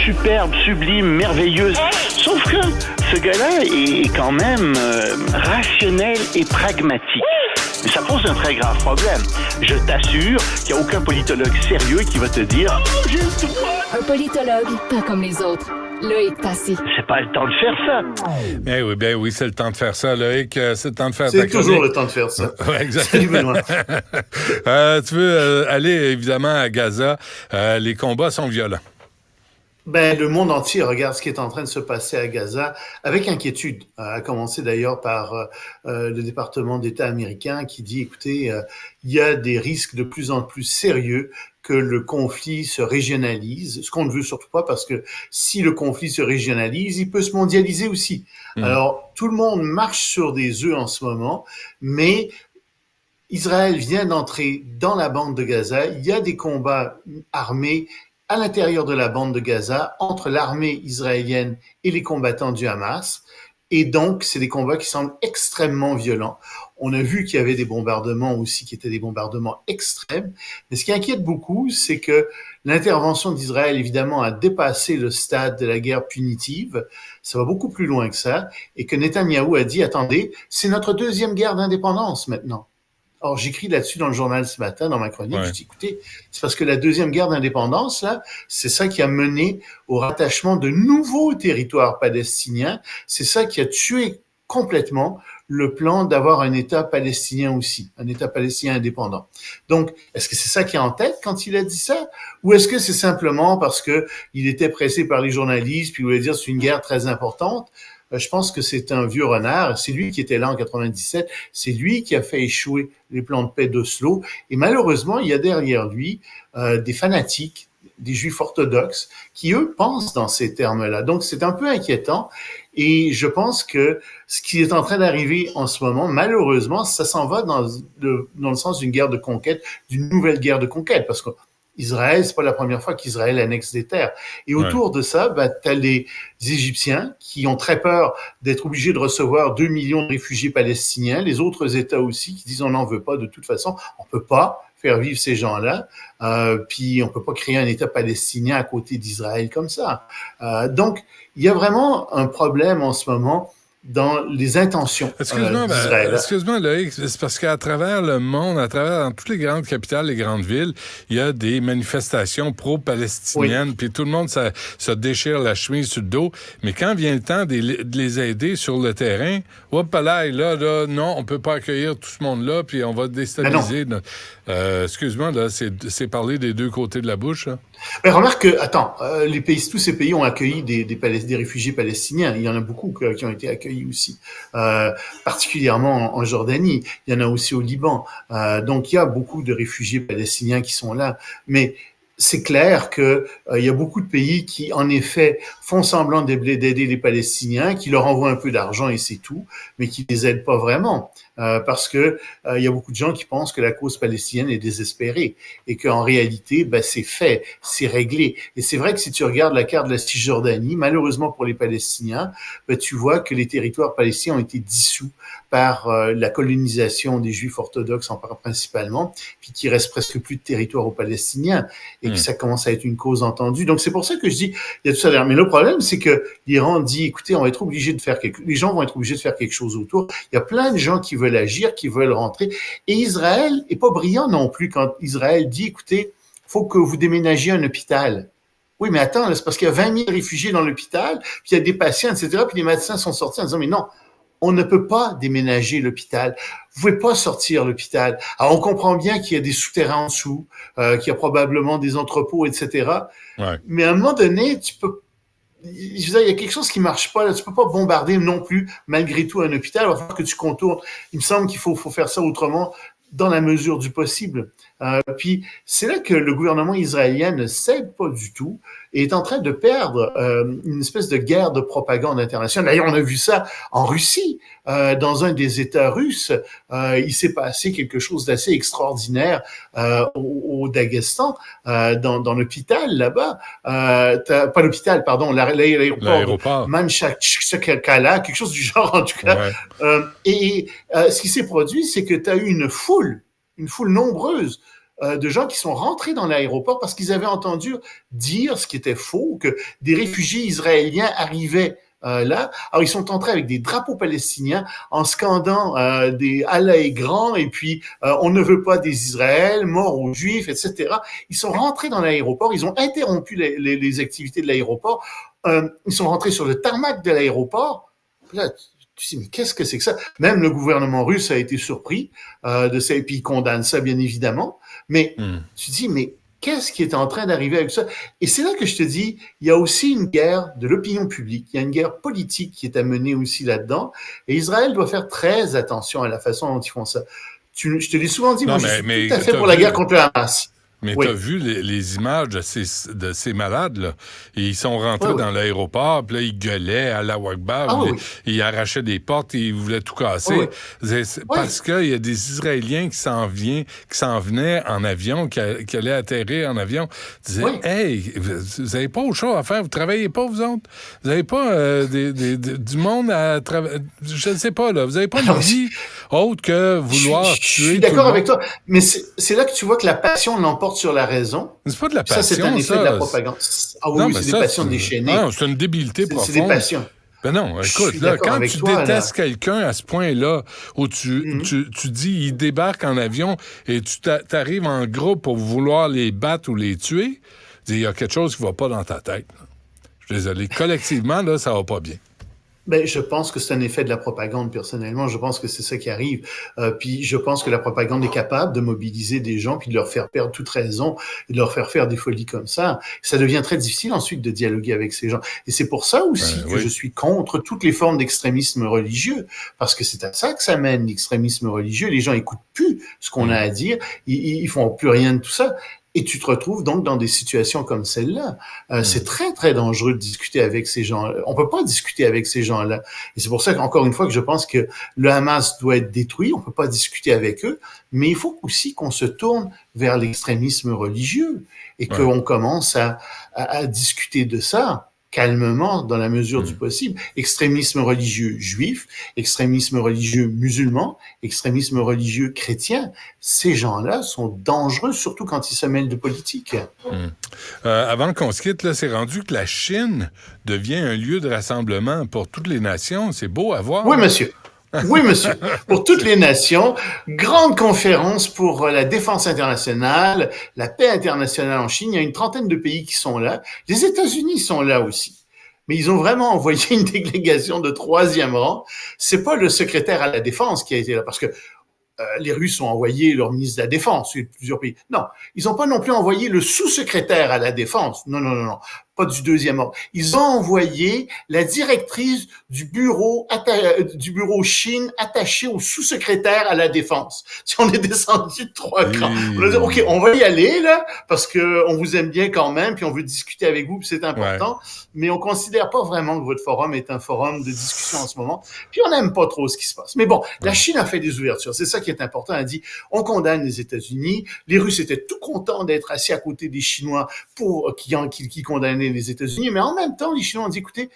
superbe, sublime, merveilleuse. Sauf que ce gars-là est quand même rationnel et pragmatique. Mais ça pose un très grave problème. Je t'assure qu'il n'y a aucun politologue sérieux qui va te dire « Oh, j'ai le droit !» Un politologue, pas comme les autres. Loïc Passy. C'est pas le temps de faire ça. Ben oui, c'est le temps de faire ça, Loïc. C'est le temps de faire C'est toujours le temps de faire ça. Oui, exactement. Tu veux aller, évidemment, à Gaza. Les combats sont violents. Ben, le monde entier regarde ce qui est en train de se passer à Gaza avec inquiétude, à commencer d'ailleurs par le département d'État américain qui dit, écoutez, il y a des risques de plus en plus sérieux que le conflit se régionalise, ce qu'on ne veut surtout pas parce que si le conflit se régionalise, il peut se mondialiser aussi. Alors, tout le monde marche sur des œufs en ce moment, mais Israël vient d'entrer dans la bande de Gaza, il y a des combats armés à l'intérieur de la bande de Gaza, entre l'armée israélienne et les combattants du Hamas. Et donc, c'est des combats qui semblent extrêmement violents. On a vu qu'il y avait des bombardements aussi qui étaient des bombardements extrêmes. Mais ce qui inquiète beaucoup, c'est que l'intervention d'Israël, évidemment, a dépassé le stade de la guerre punitive. Ça va beaucoup plus loin que ça. Et que Netanyahou a dit, attendez, c'est notre deuxième guerre d'indépendance maintenant. Or, j'écris là-dessus dans le journal ce matin, dans ma chronique, Je dis, écoutez, c'est parce que la deuxième guerre d'indépendance, là, c'est ça qui a mené au rattachement de nouveaux territoires palestiniens. C'est ça qui a tué complètement le plan d'avoir un État palestinien aussi, un État palestinien indépendant. Donc, est-ce que c'est ça qui est en tête quand il a dit ça? Ou est-ce que c'est simplement parce que il était pressé par les journalistes, puis il voulait dire c'est une guerre très importante? Je pense que c'est un vieux renard. C'est lui qui était là en 97. C'est lui qui a fait échouer les plans de paix d'Oslo. Et malheureusement, il y a derrière lui des fanatiques, des juifs orthodoxes, qui, eux, pensent dans ces termes-là. Donc, c'est un peu inquiétant. Et je pense que ce qui est en train d'arriver en ce moment, malheureusement, ça s'en va dans le sens d'une guerre de conquête, d'une nouvelle guerre de conquête. Parce que Israël, c'est pas la première fois qu'Israël annexe des terres. Et autour de ça, t'as les Égyptiens qui ont très peur d'être obligés de recevoir 2 millions de réfugiés palestiniens, les autres États aussi qui disent on n'en veut pas de toute façon, on peut pas faire vivre ces gens-là, puis on peut pas créer un État palestinien à côté d'Israël comme ça. Donc, il y a vraiment un problème en ce moment dans les intentions d'Israël. Excuse-moi, Loïc, c'est parce qu'à travers le monde, dans toutes les grandes capitales, les grandes villes, il y a des manifestations pro-palestiniennes, puis tout le monde se déchire la chemise sur le dos. Mais quand vient le temps de les aider sur le terrain, hop là, non, on peut pas accueillir tout ce monde-là, puis on va déstabiliser. Excuse-moi, là, c'est parler des deux côtés de la bouche, là. Mais remarque que, tous ces pays ont accueilli des réfugiés palestiniens. Il y en a beaucoup qui ont été accueillis aussi, particulièrement en Jordanie. Il y en a aussi au Liban. Donc, il y a beaucoup de réfugiés palestiniens qui sont là. Mais c'est clair que il y a beaucoup de pays qui, en effet, font semblant d'aider les Palestiniens, qui leur envoient un peu d'argent et c'est tout, mais qui les aident pas vraiment, parce que il y a beaucoup de gens qui pensent que la cause palestinienne est désespérée et qu'en réalité, c'est fait, c'est réglé. Et c'est vrai que si tu regardes la carte de la Cisjordanie, malheureusement pour les Palestiniens, tu vois que les territoires palestiniens ont été dissous par la colonisation des Juifs orthodoxes principalement, puis qu'il reste presque plus de territoire aux Palestiniens. Et que ça commence à être une cause entendue. Donc, c'est pour ça que je dis, il y a tout ça derrière. Mais le problème, c'est que l'Iran dit, écoutez, on va être obligé de faire les gens vont être obligés de faire quelque chose autour. Il y a plein de gens qui veulent agir, qui veulent rentrer. Et Israël est pas brillant non plus quand Israël dit, écoutez, faut que vous déménagiez un hôpital. Oui, mais attends, là, c'est parce qu'il y a 20 000 réfugiés dans l'hôpital, puis il y a des patients, etc., puis les médecins sont sortis en disant, mais non, on ne peut pas déménager l'hôpital. Vous pouvez pas sortir l'hôpital. Alors, on comprend bien qu'il y a des souterrains en dessous, qu'il y a probablement des entrepôts, etc. Ouais. Mais à un moment donné, il y a quelque chose qui marche pas, là. Tu peux pas bombarder non plus, malgré tout, un hôpital. Il va falloir que tu contournes. Il me semble qu'il faut faire ça autrement, dans la mesure du possible. Puis, c'est là que le gouvernement israélien ne cède pas du tout et est en train de perdre une espèce de guerre de propagande internationale. D'ailleurs, on a vu ça en Russie. Dans un des États russes, il s'est passé quelque chose d'assez extraordinaire au Daghestan, dans l'hôpital là-bas. Pas l'hôpital, pardon, l'aéroport. Manchakala, quelque chose du genre en tout cas. Ouais. Ce qui s'est produit, c'est que tu as eu une foule nombreuse de gens qui sont rentrés dans l'aéroport parce qu'ils avaient entendu dire ce qui était faux, que des réfugiés israéliens arrivaient là. Alors, ils sont entrés avec des drapeaux palestiniens en scandant des Allah est grand et puis on ne veut pas des Israël, mort aux Juifs, etc. Ils sont rentrés dans l'aéroport, ils ont interrompu les activités de l'aéroport, ils sont rentrés sur le tarmac de l'aéroport. Là, tu dis, mais qu'est-ce que c'est que ça? Même le gouvernement russe a été surpris de ça et puis il condamne ça, bien évidemment. Mais tu dis, mais qu'est-ce qui est en train d'arriver avec ça? Et c'est là que je te dis, il y a aussi une guerre de l'opinion publique, il y a une guerre politique qui est à mener aussi là-dedans, et Israël doit faire très attention à la façon dont ils font ça. Je te l'ai souvent dit, Non, moi je suis tout à fait pour la guerre contre le Hamas. Mais Oui. tu as vu les images de ces malades-là. Et ils sont rentrés dans l'aéroport, puis là, ils gueulaient à la Akbar, ils arrachaient des portes, ils voulaient tout casser. Parce qu'il y a des Israéliens qui s'en venaient en avion, qui allaient atterrir en avion. Ils disaient, hey, vous n'avez pas autre chose à faire, vous travaillez pas, vous autres? Vous n'avez pas du monde à travailler? Je ne sais pas, là. Vous n'avez pas une vie autre que vouloir tuer. Je suis d'accord avec toi, mais c'est là que tu vois que la passion l'emporte sur la raison. C'est pas de la passion, ça. C'est un effet de la propagande. Ah oui, c'est des passions déchaînées. Non, c'est une débilité profonde. C'est des passions. Ben non, écoute, là, quand tu détestes quelqu'un à ce point-là, où tu dis, il débarque en avion et tu t'arrives en groupe pour vouloir les battre ou les tuer, il y a quelque chose qui va pas dans ta tête. Là. Je suis désolé. Collectivement, là, ça va pas bien. Ben, je pense que c'est un effet de la propagande, personnellement. Je pense que c'est ça qui arrive. Puis je pense que la propagande est capable de mobiliser des gens puis de leur faire perdre toute raison et de leur faire faire des folies comme ça. Ça devient très difficile ensuite de dialoguer avec ces gens. Et c'est pour ça aussi que je suis contre toutes les formes d'extrémisme religieux. Parce que c'est à ça que ça mène, l'extrémisme religieux. Les gens écoutent plus ce qu'on a à dire. Ils font plus rien de tout ça. Et tu te retrouves donc dans des situations comme celle-là. C'est très, très dangereux de discuter avec ces gens. On peut pas discuter avec ces gens-là. Et c'est pour ça qu'encore une fois que je pense que le Hamas doit être détruit. On peut pas discuter avec eux. Mais il faut aussi qu'on se tourne vers l'extrémisme religieux et qu'on commence à discuter de ça calmement, dans la mesure du possible. Extrémisme religieux juif, extrémisme religieux musulman, extrémisme religieux chrétien, ces gens-là sont dangereux, surtout quand ils se mêlent de politique. Avant qu'on se quitte, là, c'est rendu que la Chine devient un lieu de rassemblement pour toutes les nations. C'est beau à voir. Oui, monsieur. Oui, monsieur. Pour toutes les nations, grande conférence pour la défense internationale, la paix internationale en Chine. Il y a une trentaine de pays qui sont là. Les États-Unis sont là aussi. Mais ils ont vraiment envoyé une délégation de 3e rang. C'est pas le secrétaire à la défense qui a été là, parce que les Russes ont envoyé leur ministre de la Défense, plusieurs pays. Non, ils n'ont pas non plus envoyé le sous-secrétaire à la Défense. Non. Pas du 2e ordre. Ils ont envoyé la directrice du bureau Chine attaché au sous-secrétaire à la Défense. Si on est descendu de 3 crans. On a dit, OK, on va y aller, là, parce que on vous aime bien quand même, puis on veut discuter avec vous, puis c'est important. Mais on considère pas vraiment que votre forum est un forum de discussion en ce moment. Puis on n'aime pas trop ce qui se passe. Mais bon, la Chine a fait des ouvertures. C'est ça qui est important. Elle a dit, on condamne les États-Unis. Les Russes étaient tout contents d'être assis à côté des Chinois qui condamnaient les États-Unis, mais en même temps, les Chinois ont dit, écoutez,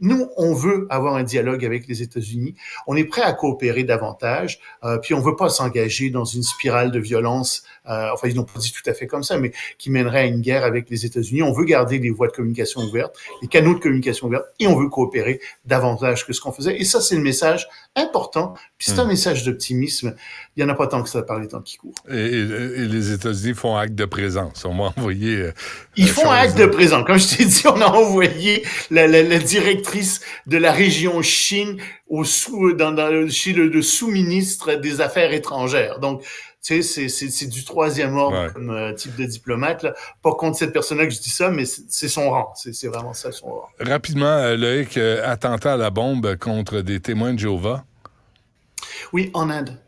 nous, on veut avoir un dialogue avec les États-Unis. On est prêt à coopérer davantage, puis on veut pas s'engager dans une spirale de violence. Enfin, ils n'ont pas dit tout à fait comme ça, mais qui mènerait à une guerre avec les États-Unis. On veut garder les voies de communication ouvertes, les canaux de communication ouverts, et on veut coopérer davantage que ce qu'on faisait. Et ça, c'est le message important. Puis c'est un message d'optimisme. Il y en a pas tant que ça par les temps qui courent. Et les États-Unis font acte de présence. On m'a envoyé... Ils font acte de présence. Comme je t'ai dit, on a envoyé la directrice de la région Chine chez le sous-ministre des Affaires étrangères. Donc, tu sais, c'est du 3e ordre comme type de diplomate. Là. Pas contre cette personne-là que je dis ça, mais c'est son rang. C'est vraiment ça, son rang. Rapidement, Loïc, attentat à la bombe contre des témoins de Jéhovah. Oui, en Inde.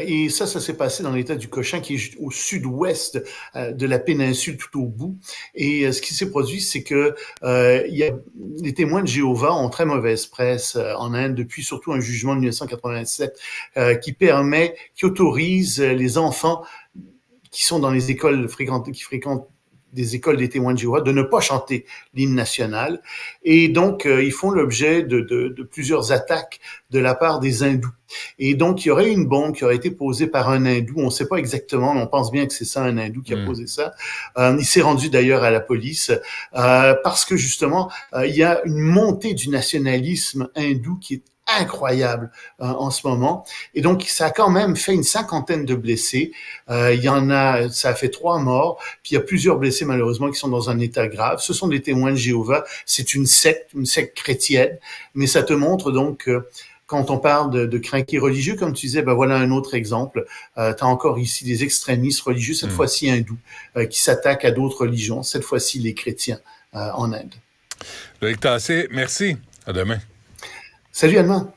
Et ça s'est passé dans l'État du Cochin, qui est au sud-ouest de la péninsule, tout au bout. Et ce qui s'est produit, c'est que les témoins de Jéhovah ont très mauvaise presse en Inde depuis surtout un jugement de 1987 qui autorise les enfants qui sont dans les écoles qui fréquentent des écoles des témoins de Jéhovah de ne pas chanter l'hymne national. Et donc, ils font l'objet de plusieurs attaques de la part des hindous. Et donc, il y aurait une bombe qui aurait été posée par un hindou. On ne sait pas exactement, mais on pense bien que c'est ça, un hindou qui a posé ça. Il s'est rendu d'ailleurs à la police parce que justement, il y a une montée du nationalisme hindou qui est incroyable en ce moment. Et donc, ça a quand même fait une 50aine de blessés. Il y en a, ça a fait 3 morts. Puis il y a plusieurs blessés, malheureusement, qui sont dans un état grave. Ce sont des témoins de Jéhovah. C'est une secte chrétienne. Mais ça te montre donc quand on parle de crinqués religieux, comme tu disais, ben voilà un autre exemple. Tu as encore ici des extrémistes religieux, cette fois-ci hindous, qui s'attaquent à d'autres religions, cette fois-ci les chrétiens en Inde. Loïc Tassé, merci. À demain. Salut Allemand.